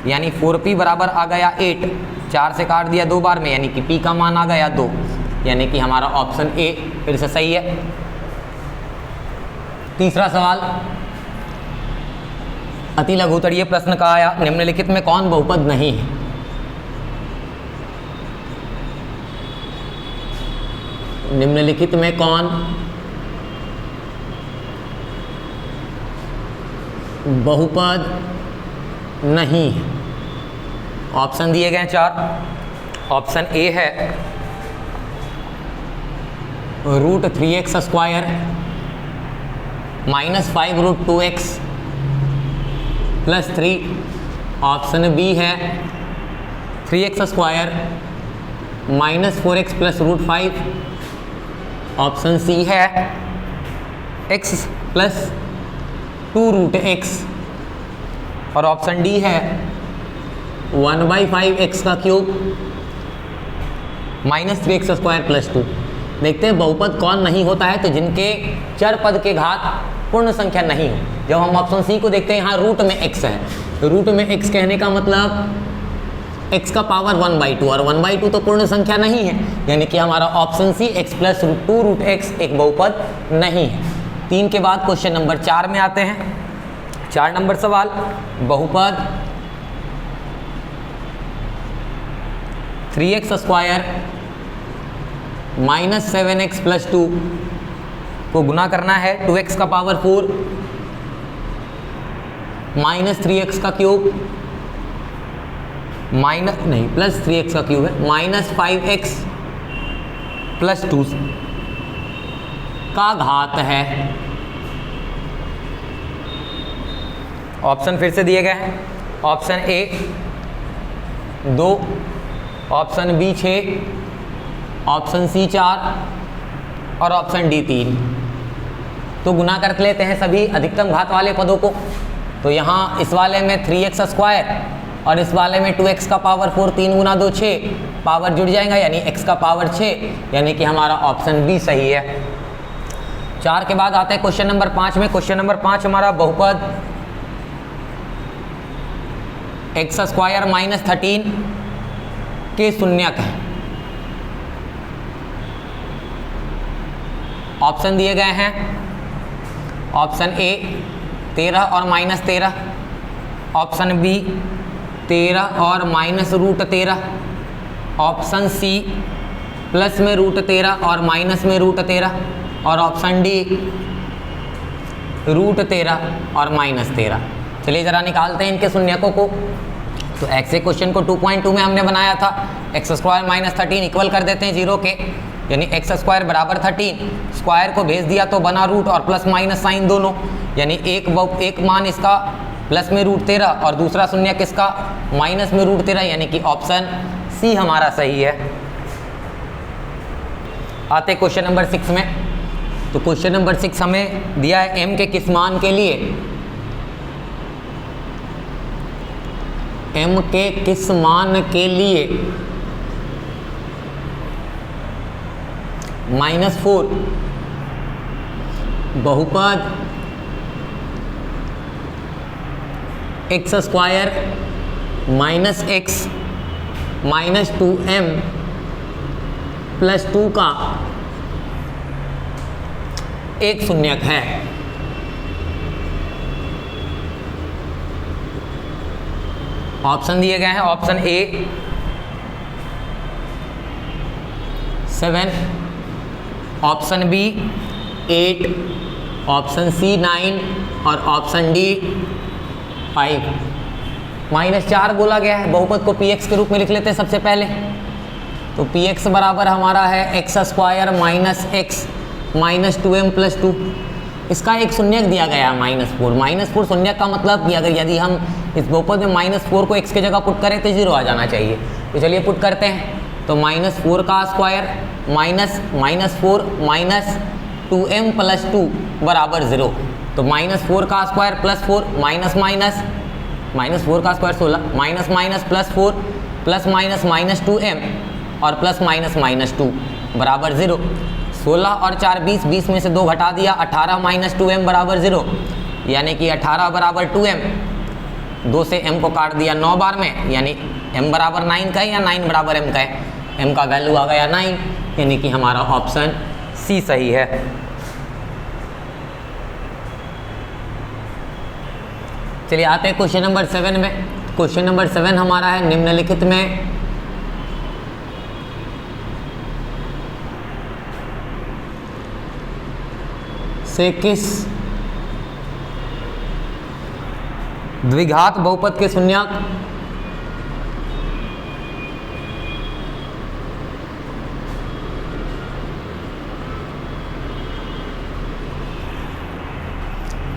यानी 4p बराबर आ गया 8, 4 से काट दिया 2 बार में, यानी कि p का मान आ गया 2, यानी कि हमारा ऑप्शन ए फिर से सही है। तीसरा सवाल, अति लघुतरीय प्रश्न का आया, निम्नलिखित में कौन बहुपद नहीं है? निम्नलिखित में कौन बहुपद नहीं है? ऑप्शन दिए गए हैं 4। ऑप्शन ए है root 3x square minus 5 root 2x plus 3, option B है 3x square minus 4x plus root 5, option C है x प्लस 2 रूट x, और ऑप्शन डी है 1/5x का cube minus 3x square plus 2। देखते हैं बहुपद कौन नहीं होता है, तो जिनके चर पद के घात पूर्ण संख्या नहीं हो। जब हम ऑप्शन सी को देखते हैं, यहाँ रूट में x है, तो रूट में x कहने का मतलब x का पावर 1/2, और 1/2 तो पूर्ण संख्या नहीं है, यानी कि हमारा option C x plus 2 root x एक बहुपद नहीं है। 3 के बाद क्वेश्चन नंबर 4 में आते हैं। 4 नंबर सवाल, बहुपद 3x square minus 7x plus 2 को गुना करना है 2x का पावर 4 माइनस 3x का क्यूब माइनस नहीं प्लस 3x का क्यूब है, माइनस 5x प्लस 2 का घात है। ऑप्शन फिर से दिए गए हैं, option A 2, option B 6, option C 4 और ऑप्शन डी 3। तो गुना कर लेते हैं सभी अधिकतम घात वाले पदों को। तो यहाँ इस वाले में 3x स्क्वायर और इस वाले में 2x का पावर 4, 3 गुना 2 6, पावर जुड़ जाएगा यानी x का पावर 6, यानी कि हमारा ऑप्शन बी सही है। 4 के बाद आते हैं क्वेश्चन नंबर 5 में। क्वेश्चन नंबर 5 हमारा बहुपद x स्क्वायर माइनस 13 के शून्यक है। ऑप्शन दिए गए हैं, ऑप्शन ए 13 और माइनस 13, ऑप्शन बी 13 और minus root 13, option C plus में रूट 13 और माइनस में रूट 13 और ऑप्शन डी रूट 13 और माइनस 13। चलिए ज़रा निकालते हैं इनके शून्यकों को। तो एक्स ए क्वेश्चन को 2.2 में हमने बनाया था, एक्स स्क्वायर माइनस 13 इक्वल कर देते हैं 0 के, यानी एक्स स्क्वायर बराबर 13, स्क्वायर को भेज दिया तो बना रूट और प्लस माइनस साइन दोनों, यानी एक मान इसका प्लस में रूट 13 और दूसरा शून्य किसका माइनस में रूट 13, यानी कि ऑप्शन सी हमारा सही है। आते क्वेश्चन नंबर 6 में। तो क्वेश्चन नंबर 6 हमें दिया है m के किस मान के लिए, m के किस मान के लिए -4 बहुपद x square minus x minus 2m plus 2 का एक शून्यक है। ऑप्शन दिए गए हैं, option A 7, option B 8, option C 9 और ऑप्शन डी 5। -4 बोला गया है, बहुपद को px के रूप में लिख लेते हैं सबसे पहले। तो px बराबर हमारा है x square minus x minus 2m plus 2, इसका एक शून्यक दिया गया है -4। -4 शून्यक का मतलब कि अगर यदि हम इस बहुपद में -4 को x के जगह पुट करें तो 0 आ जाना चाहिए। तो चलिए पुट करते हैं। तो -4 का square minus -4 minus 2m plus 2 बराबर 0। तो -4 का स्क्वायर प्लस 4 माइनस माइनस -4 का square 16 minus minus plus 4 plus minus minus 2m और प्लस माइनस माइनस 2 बराबर 0। 16 और 4 20, 20 में से 2 घटा दिया, 18 माइनस 2m बराबर 0, यानी कि 18 बराबर 2m, 2 से m को काट दिया 9 बार में, यानी m बराबर 9 का है या 9 बराबर m का है, m का वैल्यू आ गया 9, यानी कि हमारा ऑप्शन सी सही है। चलिए आते हैं क्वेश्चन नंबर 7 में। क्वेश्चन नंबर 7 हमारा है निम्नलिखित में से किस द्विघात बहुपद के शून्यक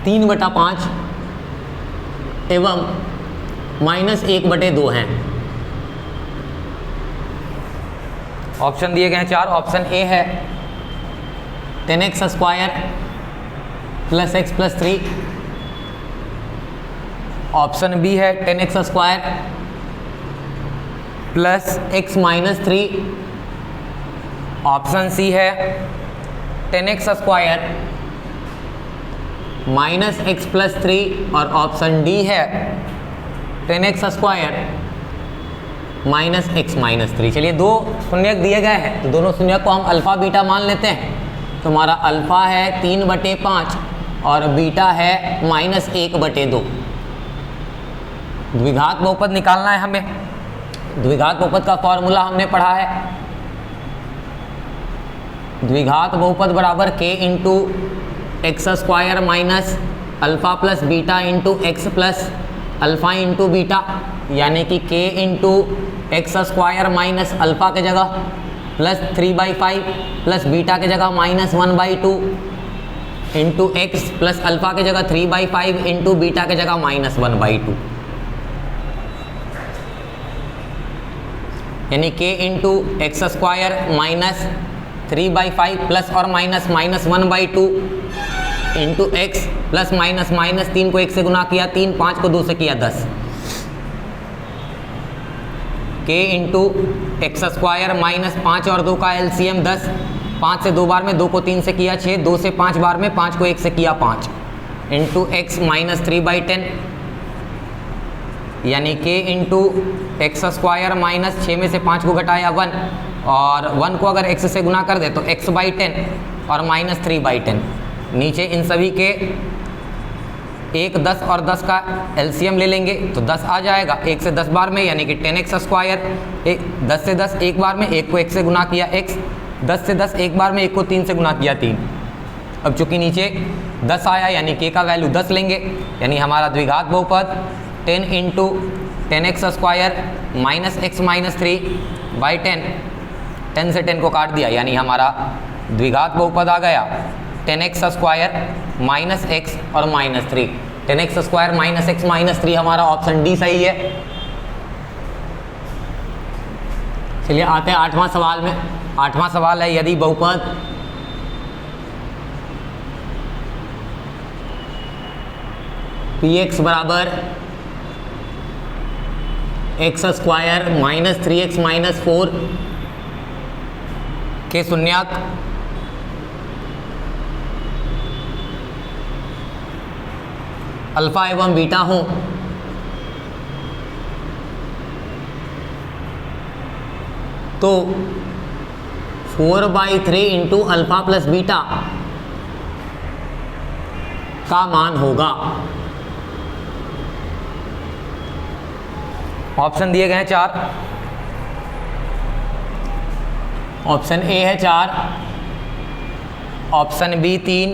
तीन बटा 5 एवं -1/2 हैं। ऑप्शन दिए गए हैं 4। ऑप्शन ए है 10x square plus x plus 3, option B है 10x square plus x minus 3, option C है 10x square minus x plus 3 और ऑप्शन डी है 10x square minus x minus 3। चलिए दो शून्यक दिए गए हैं तो दोनों शून्यक को हम अल्फ़ा बीटा मान लेते हैं। तो हमारा अल्फ़ा है 3/5 और बीटा है -1/2। द्विघात बहुपद निकालना है हमें। द्विघात बहुपद का फॉर्मूला हमने पढ़ा है, द्विघात बहुपद बराबर k into x square minus alpha plus beta into x plus alpha into beta, यानी कि के into x square minus alpha के जगह प्लस 3/5 प्लस बीटा के जगह minus 1/2 into x plus alpha के जगह 3/5 इंटू बीटा के जगह माइनस 1/2, यानी के into x square minus 3/5 plus और minus minus 1/2 into x plus minus minus 3 को 1 से गुना किया 3, 5 को 2 से किया 10, के इंटू एक्स स्क्वायर माइनस 5 और 2 का एलसीएम 10, 5 से 2 बार में 2 को 3 से किया 6, 2 से 5 बार में 5 को 1 से किया 5 इंटू एक्स माइनस 3/10, यानी के इंटू एक्स स्क्वायर माइनस 6 में से 5 को घटाया 1 और 1 को अगर x से गुना कर दे तो x/10 और माइनस 3/10, नीचे इन सभी के 1, 10 और 10 का एलसीएम ले लेंगे तो 10 आ जाएगा 1 से 10 बार में, यानी कि 10x स्क्वायर, 10 से 10 एक बार में, 1 को 1 से गुना किया x, 10 से 10 एक बार में, 1 को 3 से गुना किया 3। अब चूंकि नीचे 10 आया यानी k का वैल्यू 10 लेंगे, यानी हमारा द्विघात बहुपद 10 into 10x square minus x minus 3/10, 10 से 10 को काट दिया, यानी हमारा द्विघात बहुपद आ गया 10x स्क्वायर माइनस x और minus 3, 10x square minus x minus 3 हमारा ऑप्शन डी सही है। चलिए आते हैं 8वां सवाल में। 8वां सवाल है यदि बहुपद px बराबर x square minus 3x minus 4 के शून्यक अल्फा एवं बीटा हो तो 4/3 इंटू अल्फा प्लस बीटा का मान होगा। ऑप्शन दिए गए हैं 4। ऑप्शन ए है 4, ऑप्शन बी 3,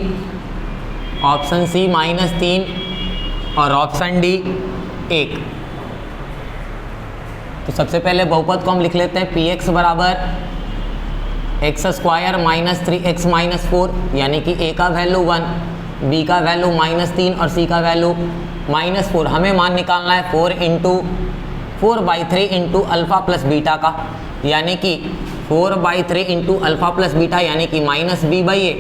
ऑप्शन सी -3 और ऑप्शन डी 1। तो सबसे पहले बहुपद को हम लिख लेते हैं px बराबर x square minus 3x minus 4, यानी कि a का वैल्यू 1, b का वैल्यू -3 और c का वैल्यू -4। हमें मान निकालना है 4/3 इंटू अल्फ़ा प्लस बीटा का, यानी कि 4/3 इंटू अल्फ़ा प्लस बीटा यानी कि -b/a,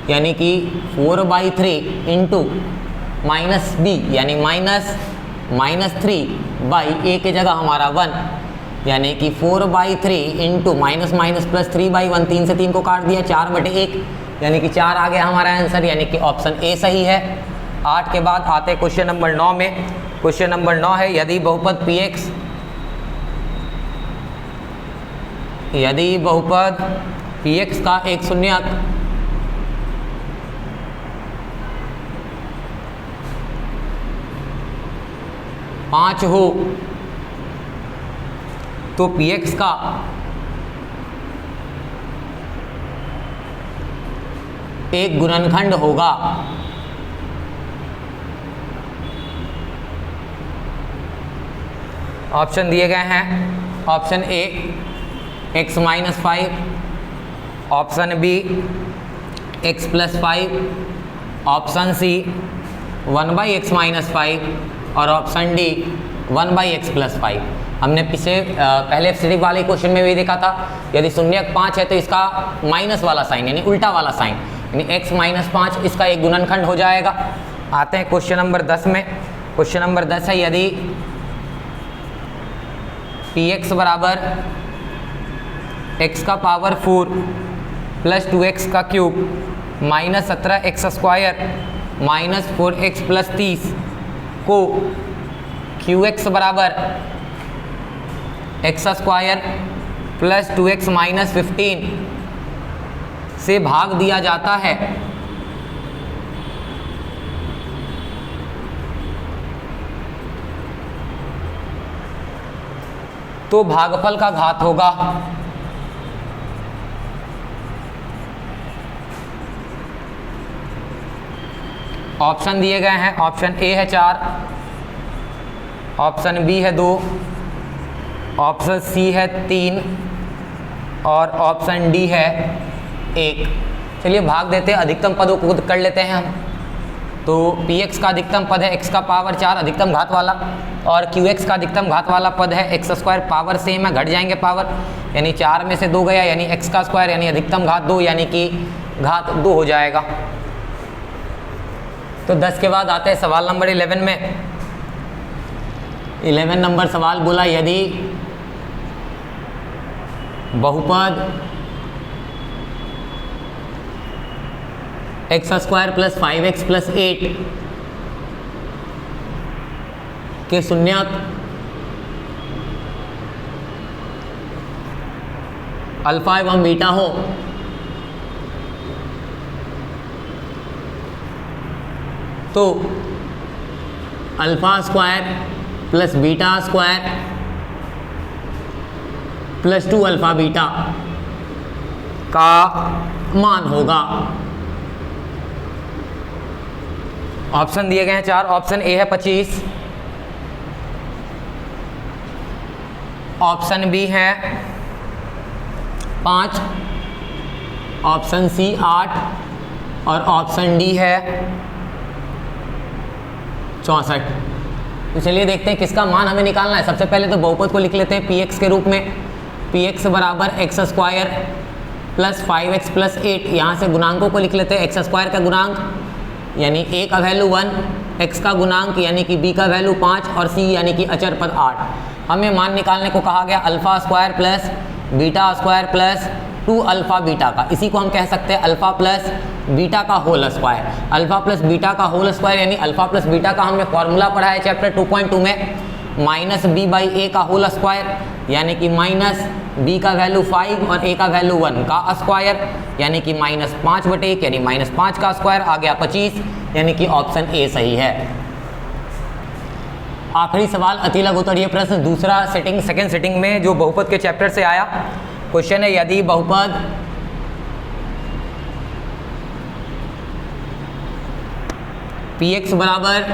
यानी कि 4/3 इंटू -b यानी -3/a के जगह हमारा 1, यानी कि 4/3 इंटू माइनस माइनस प्लस 3/1, 3 से 3 को काट दिया 4/1, यानी कि 4 आ गया हमारा आंसर, यानी कि ऑप्शन ए सही है। 8 के बाद आते हैं क्वेश्चन नंबर 9 में। क्वेश्चन नंबर 9 है यदि बहुपद px का एक शून्यक पाँच हो तो px का एक गुणनखंड होगा। ऑप्शन दिए गए हैं, option A x minus 5, option B x plus 5, option C 1/x minus 5 और ऑप्शन डी 1/x प्लस 5। हमने पहले एफसीडी वाले क्वेश्चन में भी देखा था, यदि शून्यक 5 है तो इसका माइनस वाला साइन यानी उल्टा वाला साइन यानी x माइनस 5 इसका एक गुणनखंड हो जाएगा। आते हैं क्वेश्चन नंबर 10 में। क्वेश्चन नंबर 10 है यदि px बराबर x का पावर 4 प्लस 2x का cube minus 17x square minus 4x plus 30 को qx बराबर x square plus 2x minus 15 से भाग दिया जाता है तो भागफल का घात होगा। ऑप्शन दिए गए हैं, ऑप्शन ए है 4, ऑप्शन बी है 2, ऑप्शन सी है 3 और ऑप्शन डी है 1। चलिए भाग देते हैं, अधिकतम पदों को कर लेते हैं हम। तो px का अधिकतम पद है x का पावर 4 अधिकतम घात वाला, और qx का अधिकतम घात वाला पद है x स्क्वायर, पावर सेम है, घट जाएंगे पावर, यानी 4 में से 2 गया, यानी x का स्क्वायर यानी अधिकतम घात 2 यानी कि घात 2 हो जाएगा। तो 10 के बाद आते हैं सवाल नंबर 11 में। 11 नंबर सवाल बोला, यदि बहुपद x square plus 5x plus 8 के शून्यक अल्फा एवं बीटा हो तो alpha square plus beta square plus 2 alpha beta का मान होगा। ऑप्शन दिए गए हैं 4, ऑप्शन ए है 25, ऑप्शन बी है 5, ऑप्शन सी 8 और ऑप्शन डी है 64। तो चलिए देखते हैं किसका मान हमें निकालना है। सबसे पहले तो बहुपद को लिख लेते हैं px के रूप में। px बराबर x square plus 5x plus 8, यहाँ से गुणांकों को लिख लेते हैं। एक्स स्क्वायर का गुणांक यानी a का वैल्यू 1, x का गुणांक यानी कि b का वैल्यू 5 और c यानी कि अचर पद 8। हमें मान निकालने को कहा गया alpha square plus beta square plus 2 alpha beta का। इसी को हम कह सकते हैं अल्फा प्लस बीटा का whole square. Alpha plus beta का होल स्क्वायर यानी अल्फा प्लस बीटा का हमने फॉर्मूला पढ़ा है चैप्टर 2.2 में, माइनस बी बाई ए का होल स्क्वायर यानी कि माइनस बी का वैल्यू 5 और ए का वैल्यू 1 का स्क्वायर यानी कि माइनस 5/1 यानी माइनस 5 का स्क्वायर आ गया 25, यानी कि ऑप्शन ए सही है। आखिरी सवाल अति लघु उत्तरीय प्रश्न, दूसरा सेटिंग सेकंड सेटिंग में जो बहुपद के चैप्टर से आया क्वेश्चन है, यदि बहुपद px बराबर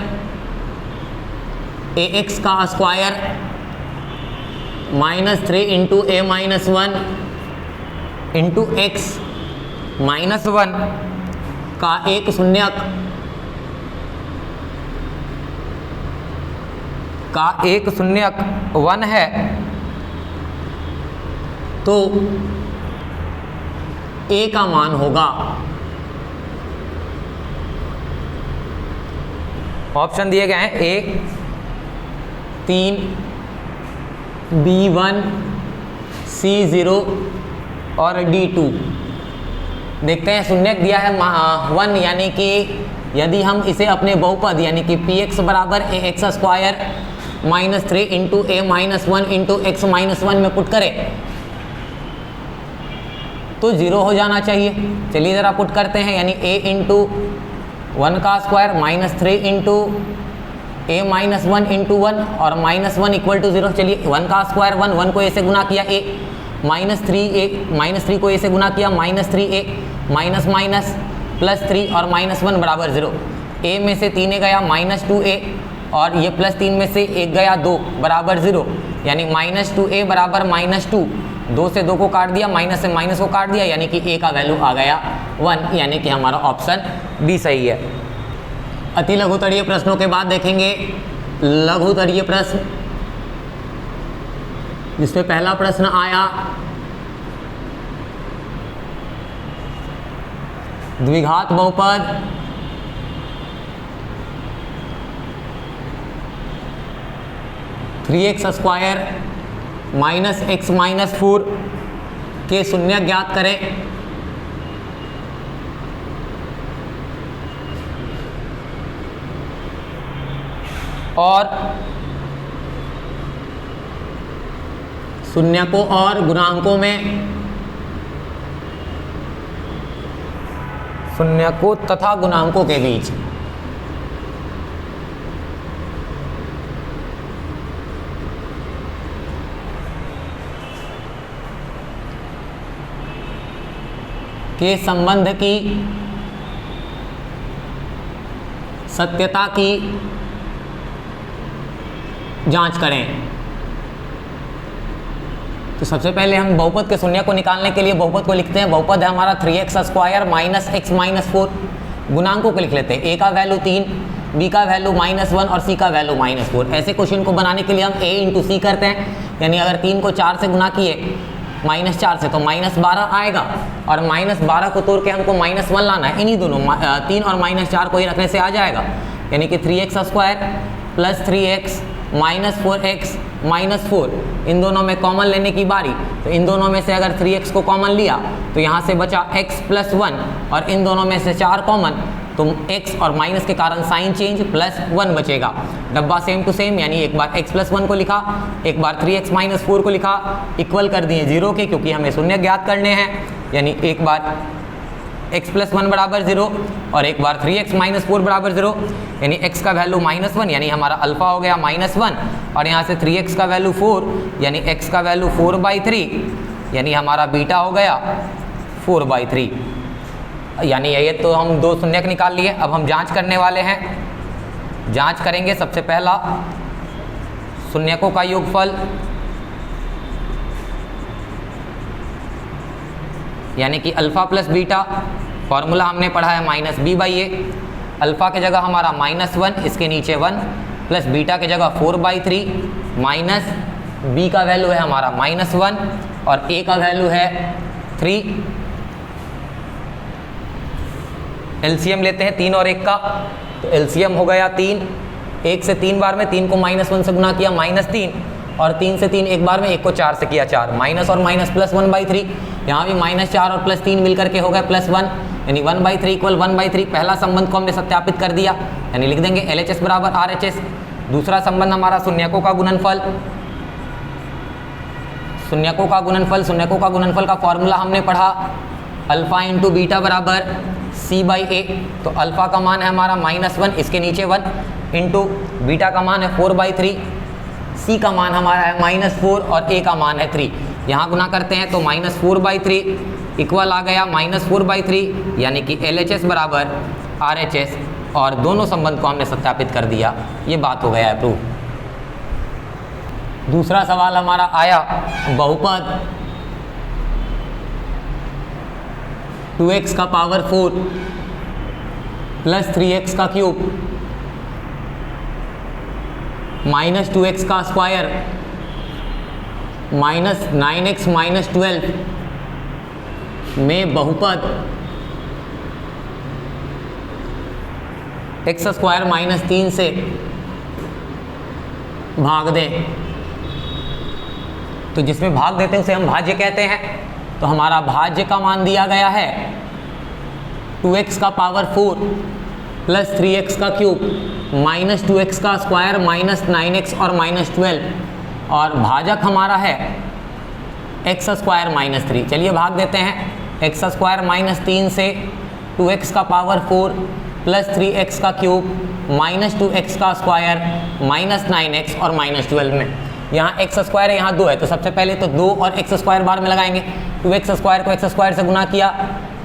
ax का square -3 into a minus 1 into x minus 1 का एक शून्यक 1 है तो a का मान होगा। ऑप्शन दिए गए हैं a 3, B1, C0 और D2। देखते हैं, शून्यक दिया है 1 यानी कि यदि हम इसे अपने बहुपद यानी कि px बराबर ax square -3 into a minus 1 into x minus 1 में पुट करें तो 0 हो जाना चाहिए। चलिए ज़रा पुट करते हैं, यानी a इंटू 1 का square -3 into a minus 1 into 1 और माइनस 1 इक्वल टू 0। चलिए 1 का स्क्वायर 1 को a से गुना किया a, -3 को a से गुना किया -3a, माइनस माइनस +3 और -1 बराबर 0। a में से 3 गया -2a और ये +3 में से 1 गया 2 बराबर 0, यानी -2a बराबर -2, 2 से 2 को काट दिया, माइनस से माइनस को काट दिया, यानी कि a का वैल्यू आ गया 1, यानी कि हमारा ऑप्शन बी सही है। अति लघुतरीय प्रश्नों के बाद देखेंगे लघुतरीय प्रश्न, जिसमें पहला प्रश्न आया द्विघात बहुपद (3x² - x - 4) के शून्यक ज्ञात करें। और शून्यकों और गुणांकों में शून्यकों तथा गुणांकों के बीच के संबंध की सत्यता की जांच करें। तो सबसे पहले हम बहुपद के शून्य को निकालने के लिए बहुपद को लिखते हैं। बहुपद है हमारा 3x square minus x minus 4। गुणांकों को लिख लेते हैं। a का वैल्यू 3, b का वैल्यू -1 और c का वैल्यू -4। ऐसे क्वेश्चन को बनाने के लिए हम a इंटू सी करते हैं, यानी अगर 3 को 4 से गुना किए -4 से तो -12 आएगा, और -12 को तोड़ के हमको -1 लाना है। इन्हीं दोनों 3 और -4 को ही रखने से आ जाएगा, यानी कि 3x square plus 3x minus 4x minus 4। इन दोनों में कॉमन लेने की बारी। तो इन दोनों में से अगर 3x को कॉमन लिया तो यहाँ से बचा x प्लस 1, और इन दोनों में से 4 कॉमन, तो x और माइनस के कारण साइन चेंज, प्लस 1 बचेगा। डब्बा सेम टू सेम, यानी एक बार x प्लस 1 को लिखा, एक बार 3x माइनस 4 को लिखा, इक्वल कर दिए 0 के, क्योंकि हमें शून्य ज्ञात करने हैं। यानी एक बार x प्लस 1 बराबर 0 और एक बार 3x माइनस 4 बराबर 0, यानी x का वैल्यू -1, यानी हमारा अल्फा हो गया -1, और यहाँ से 3x का वैल्यू 4, यानी x का वैल्यू 4/3, यानी हमारा बीटा हो गया 4/3। यानी ये तो हम दो शून्यक निकाल लिए। अब हम जांच करने वाले हैं। जांच करेंगे सबसे पहला शून्यकों का योगफल, यानी कि अल्फ़ा प्लस बीटा। फॉर्मूला हमने पढ़ा है -b/a। अल्फ़ा के जगह हमारा -1, इसके नीचे 1, प्लस बीटा के जगह 4/3, माइनस b का वैल्यू है हमारा -1 और a का वैल्यू है 3। एलसीएम लेते हैं 3 और 1 का, तो एलसीएम हो गया 3। 1 से 3 बार में 3 को -1 से गुना किया -3, और 3 से 3 एक बार में, 1 को 4 से किया 4, माइनस और माइनस प्लस 1/3। यहाँ भी -4 और +3 मिलकर के हो गया +1, यानी 1/3 इक्वल 1/3। पहला संबंध को हमने सत्यापित कर दिया, यानी लिख देंगे LHS बराबर RHS। दूसरा संबंध हमारा शून्यकों का गुणनफल। शून्यकों का गुणनफल, शून्यकों का गुणनफल का फॉर्मूला हमने पढ़ा, अल्फ़ा इंटू बीटा बराबर c/a। तो अल्फ़ा का मान है हमारा -1, इसके नीचे 1, इंटू बीटा का मान है 4/3, c का मान हमारा है -4 और a का मान है 3। यहाँ गुना करते हैं तो -4/3 इक्वल आ गया -4/3, यानी कि LHS बराबर RHS, और दोनों संबंध को हमने सत्यापित कर दिया। ये बात हो गया है प्रूफ। दूसरा सवाल हमारा आया, बहुपद 2x का पावर 4 प्लस 3x का क्यूब माइनस 2x का स्क्वायर माइनस 9x माइनस 12 में बहुपद x स्क्वायर -3 से भाग दे। तो जिसमें भाग देते हैं उसे हम भाज्य कहते हैं। तो हमारा भाज्य का मान दिया गया है 2x का पावर 4 प्लस 3x का क्यूब माइनस 2x का स्क्वायर माइनस 9x और माइनस 12, और भाजक हमारा है x स्क्वायर -3। चलिए भाग देते हैं। x स्क्वायर -3 से 2x का पावर 4 प्लस 3x का क्यूब माइनस 2x का स्क्वायर माइनस 9x और माइनस 12 में। यहाँ x स्क्वायर है, यहाँ 2 है, तो सबसे पहले तो 2 और x स्क्वायर बार में लगाएंगे। 2x स्क्वायर को x स्क्वायर से गुना किया,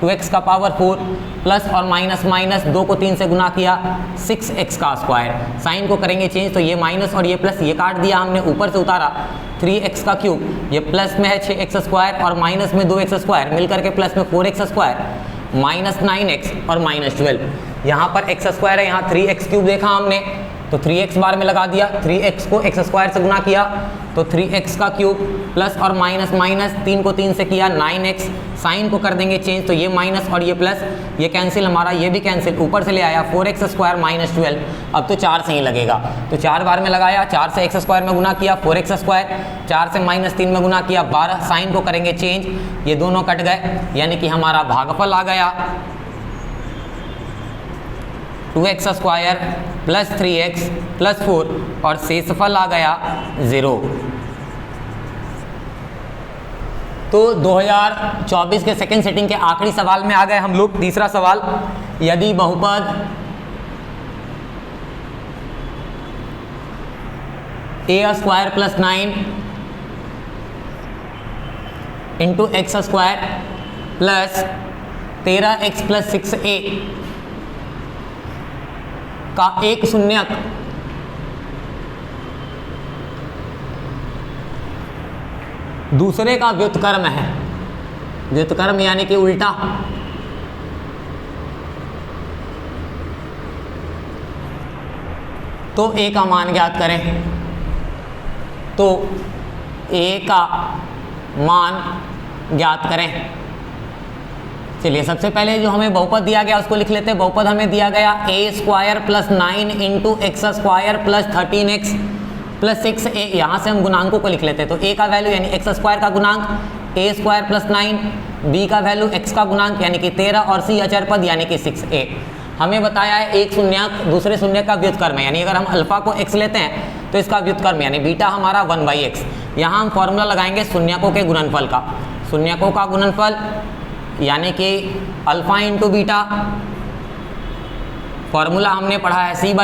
2x का पावर 4 प्लस और माइनस माइनस 2 को 3 से गुना किया 6x का स्क्वायर। साइन को करेंगे चेंज, तो ये माइनस और ये प्लस, ये काट दिया हमने, ऊपर से उतारा 3x का क्यूब, ये प्लस में है 6x स्क्वायर और माइनस में 2x स्क्वायर, मिलकर के प्लस में 4x स्क्वायर माइनस 9x और माइनस 12। यहाँ पर x स्क्वायर है, यहाँ 3x क्यूब देखा हमने, तो 3x बार में लगा दिया, 3x को x स्क्वायर से गुना किया तो 3x का क्यूब प्लस और माइनस माइनस 3 को 3 से किया 9x। साइन को कर देंगे चेंज, तो ये माइनस और ये प्लस, ये कैंसिल, हमारा ये भी कैंसिल, ऊपर से ले आया 4x स्क्वायर माइनस 12। अब तो 4 से ही लगेगा, तो 4 बार में लगाया, 4 से x स्क्वायर में गुना किया 4x स्क्वायर, 4 से -3 में गुना किया 12। साइन को करेंगे चेंज, ये दोनों कट गए, यानी कि हमारा भागफल आ गया 2x square plus 3x plus 4 और शेषफल आ गया 0। तो 2024 के सेकेंड सेटिंग के आखिरी सवाल में आ गए हम लोग। तीसरा सवाल, यदि बहुपद a square plus 9 into x square plus 13x plus 6a का एक शून्यक दूसरे का व्युत्क्रम है, व्युत्क्रम यानी कि उल्टा, तो a का मान ज्ञात करें। तो a का मान ज्ञात करें। चलिए सबसे पहले जो हमें बहुपद दिया गया उसको लिख लेते हैं। बहुपद हमें दिया गया a² + 9 × x² + 13x + 6a। यहाँ से हम गुणांकों को लिख लेते हैं। तो a का वैल्यू यानी x² का गुणांक a² + 9, b का वैल्यू x का गुणांक यानी कि 13 और c अचर पद यानी कि 6a। हमें बताया है एक शून्यक दूसरे शून्यक का व्युत्क्रम है, यानी अगर हम अल्फा को x लेते हैं तो इसका व्युत्क्रम यानी बीटा हमारा 1/x। यहाँ हम फॉर्मूला लगाएंगे शून्यकों के गुणनफल का। शून्यकों का गुणनफल यानी कि अल्फा × बीटा, फॉर्मूला हमने पढ़ा है c/a,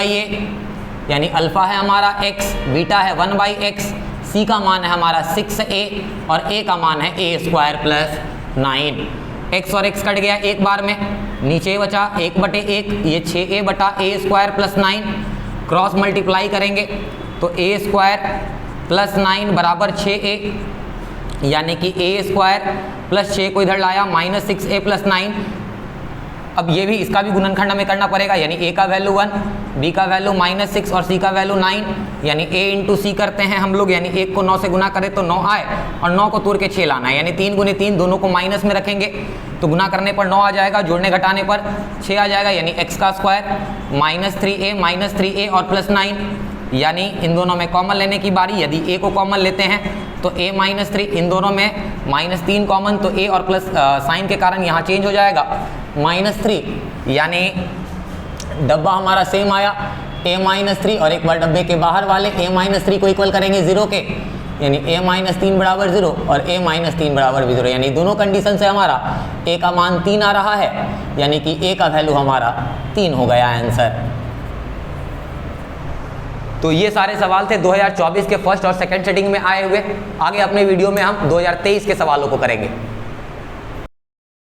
यानी अल्फा है हमारा x, बीटा है 1/x, c का मान है हमारा 6a और a का मान है a² + 9। x और x कट गया एक बार में, नीचे बचा 1/1, ये 6a बटा a² + 9, क्रॉस मल्टीप्लाई करेंगे तो a² + 9 बराबर 6a, यानी कि a² + 6 को इधर लाया -6a + 9। अब ये भी इसका भी गुणनखंड हमें करना पड़ेगा, यानी a का वैल्यू 1, b का वैल्यू -6 और c का वैल्यू 9, यानी a × c करते हैं हम लोग, यानी 1 को 9 से गुना करें तो 9 आए और 9 को तोड़ के 6 लाना है, यानी 3 × 3 दोनों को माइनस में रखेंगे तो गुना करने पर 9 आ जाएगा, जोड़ने घटाने पर 6 आ जाएगा, यानी x² -3a -3a और +9, यानी इन दोनों में कॉमन लेने की बारी। यदि a को कॉमन लेते हैं तो a -3, इन दोनों में -3 कॉमन, तो a और प्लस साइन के कारण यहाँ चेंज हो जाएगा -3, यानी डब्बा हमारा सेम आया a -3 और एक बार डब्बे के बाहर वाले a -3 को इक्वल करेंगे 0 के, यानी a -3 बराबर 0 और a -3 बराबर भी 0, यानी दोनों कंडीशन से हमारा a का मान 3 आ रहा है, यानी कि a का वैल्यू हमारा 3 हो गया आंसर। तो ये सारे सवाल थे 2024 के फर्स्ट और सेकंड सेटिंग में आए हुए। आगे अपने वीडियो में हम 2023 के सवालों को करेंगे।